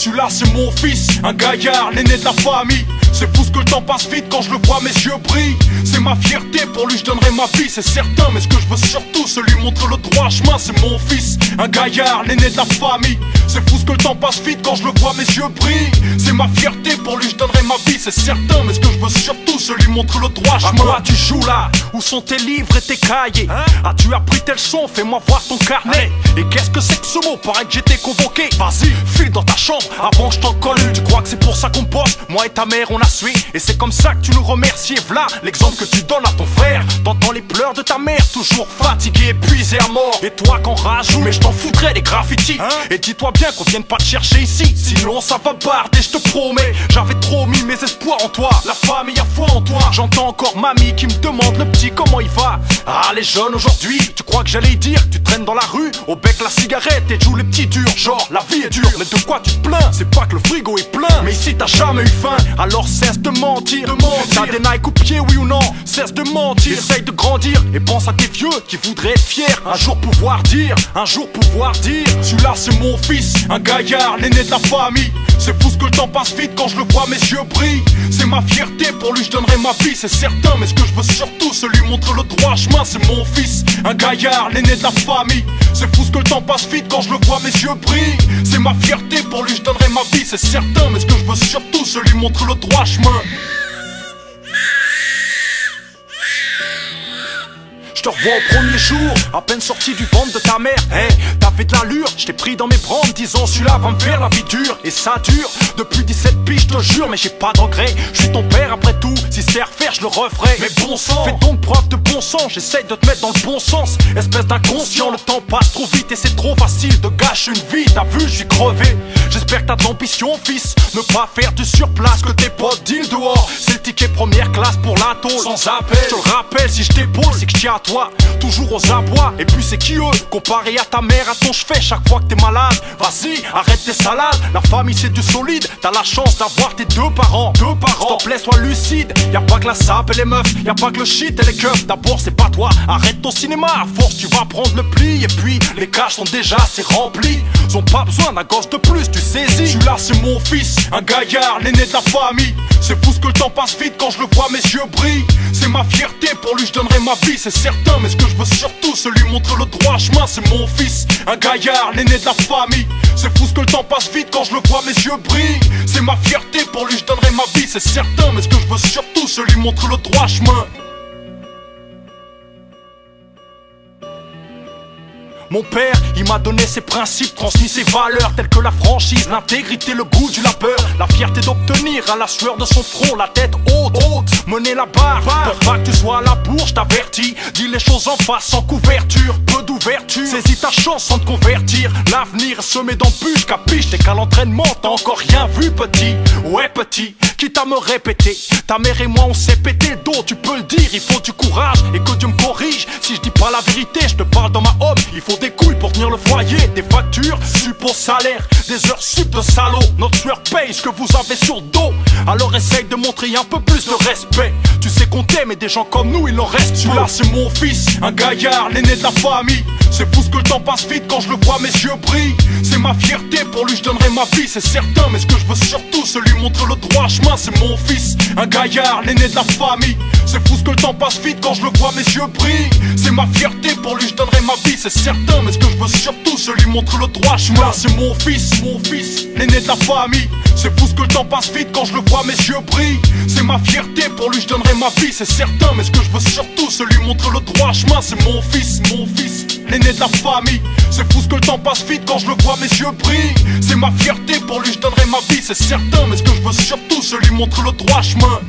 Celui-là c'est mon fils, un gaillard, l'aîné de la famille. C'est fou ce que le temps passe vite quand je le vois, mes yeux brillent. C'est ma fierté, pour lui je donnerai ma vie, c'est certain. Mais ce que je veux surtout, c'est lui montrer le droit chemin. C'est mon fils, un gaillard, l'aîné de la famille. C'est fou ce que le temps passe vite quand je le vois, mes yeux brillent. C'est ma fierté, pour lui je donnerai ma vie, c'est certain. Mais ce que je veux surtout, c'est lui montrer le droit chemin. À quoi tu joues là? Où sont tes livres et tes cahiers? As-tu appris tes leçons? Fais-moi voir ton carnet. Et qu'est-ce que c'est que ce mot? Paraît que j'étais convoqué. Vas-y, file dans ta chambre avant je t'en colle. Tu crois que c'est pour ça qu'on bosse? Moi et ta mère on a sué. Et c'est comme ça que tu nous remercies. Et v'là l'exemple que tu donnes à ton frère. T'entends les pleurs de ta mère, toujours fatigué, épuisé à mort. Et toi qu'en rajoute, mais je t'en foutrais des graffitis. Et dis-toi bien qu'on vienne pas te chercher ici, sinon ça va barder, je te promets. J'avais trop mis mes espoirs en toi, la famille a foi en toi. J'entends encore mamie qui me demande le petit comment il va. Ah les jeunes aujourd'hui, tu crois que j'allais dire que tu traînes dans la rue au bec la cigarette et joues les petits durs. Genre la vie est dure, mais de quoi tu te plains? C'est pas que le frigo est plein, mais ici t'as jamais eu faim. Alors cesse de mentir, t'as des Nike au pied oui ou non? Cesse de mentir, essaye de grandir et pense à tes vieux qui voudraient être fiers. Un jour pouvoir dire, un jour pouvoir dire. Celui-là c'est mon fils, un gaillard, l'aîné de la famille. C'est fou ce que le temps passe vite quand je le vois, mes yeux brillent. C'est ma fierté, pour lui je donnerai ma vie, c'est certain. Mais ce que je veux surtout, c'est lui montrer le droit chemin. C'est mon fils, un gaillard, l'aîné de la famille. C'est fou ce que le temps passe vite quand je le vois, mes yeux brillent. C'est ma fierté, pour lui je donnerai ma vie, c'est certain. Mais ce que je veux surtout, c'est lui montrer le droit chemin. Je te revois au premier jour, à peine sorti du ventre de ta mère. Hey, t'as fait de l'allure, je t'ai pris dans mes bras en me disant celui-là va me faire la vie dure. Et ça dure, depuis 17 piges, je te jure, mais j'ai pas de regret. Je suis ton père après tout, si c'est à refaire, je le referai. Mais bon sang, fais donc preuve de bon sens, j'essaye de te mettre dans le bon sens. Espèce d'inconscient, le temps passe trop vite et c'est trop facile de gâcher une vie. T'as vu, je suis crevé. J'espère que t'as de l'ambition, fils. Ne pas faire du surplace que tes potes disent dehors. C'est le ticket première classe pour la tôle. Sans appel, je te le rappelle, si je t'épaule, c'est que je tiens à toi. Toujours aux abois, et puis c'est qui eux? Comparé à ta mère, à ton chevet chaque fois que t'es malade. Vas-y, arrête tes salades, la famille c'est du solide. T'as la chance d'avoir tes deux parents. S'il te plaît, sois lucide. Y'a pas que la sape et les meufs, y'a pas que le shit et les keufs. D'abord c'est pas toi, arrête ton cinéma. À force tu vas prendre le pli. Et puis les cages sont déjà assez remplis. Ils ont pas besoin d'un gosse de plus, tu saisis. Celui-là c'est mon fils, un gaillard, l'aîné de la famille. C'est fou ce que le temps passe vite quand je le vois, mes yeux brillent. C'est ma fierté, pour lui je donnerai ma vie, c'est certain. Mais ce que je veux surtout, c'est lui montrer le droit chemin. C'est mon fils, un gaillard, l'aîné de la famille. C'est fou ce que le temps passe vite quand je le vois, mes yeux brillent. C'est ma fierté, pour lui je donnerai ma vie, c'est certain. Mais ce que je veux surtout, c'est lui montrer le droit chemin. Mon père, il m'a donné ses principes, transmis ses valeurs telles que la franchise, l'intégrité, le goût du labeur. La fierté d'obtenir à la sueur de son front, la tête haute, mener la barre. Pour pas que tu sois à la bourre, je t'avertis. Dis les choses en face, sans couverture, peu d'ouverture. Saisis ta chance sans te convertir. L'avenir est semé d'embûches, capiche. T'es qu'à l'entraînement, t'as encore rien vu, petit. Ouais, petit, quitte à me répéter. Ta mère et moi, on s'est pété le dos, tu peux le dire. Il faut du courage et que Dieu me corrige. Si je dis pas la vérité, je te parle dans ma homme. Il faut des couilles pour tenir le foyer, des factures, sup au salaire, des heures sup de salaud. Notre sueur paye ce que vous avez sur le dos. Alors essaye de montrer un peu plus de respect. Tu sais compter, mais des gens comme nous, il en reste. Celui-là c'est mon fils, un gaillard, l'aîné de la famille. C'est fou ce que le temps passe vite quand je le vois, mes yeux brillent. C'est ma fierté, pour lui je donnerai ma vie, c'est certain. Mais ce que je veux surtout, c'est lui montrer le droit chemin. C'est mon fils, un gaillard, l'aîné de la famille. C'est fou ce que le temps passe vite quand je le vois, mes yeux brillent. C'est ma fierté, pour lui je donnerai ma vie, c'est certain. Mais ce que je veux surtout, c'est lui montrer le droit chemin. C'est mon fils, l'aîné de la famille. C'est fou ce que le temps passe vite quand je le vois, mes yeux brillent. C'est ma fierté, pour lui je donnerai ma vie, c'est certain. Mais ce que je veux surtout, c'est lui montrer le droit chemin. C'est mon fils, l'aîné de la famille. C'est fou ce que le temps passe vite quand je le vois, mes yeux brillent. C'est ma fierté, pour lui je donnerai ma vie, c'est certain. Mais ce que je veux surtout, c'est lui montrer le droit chemin.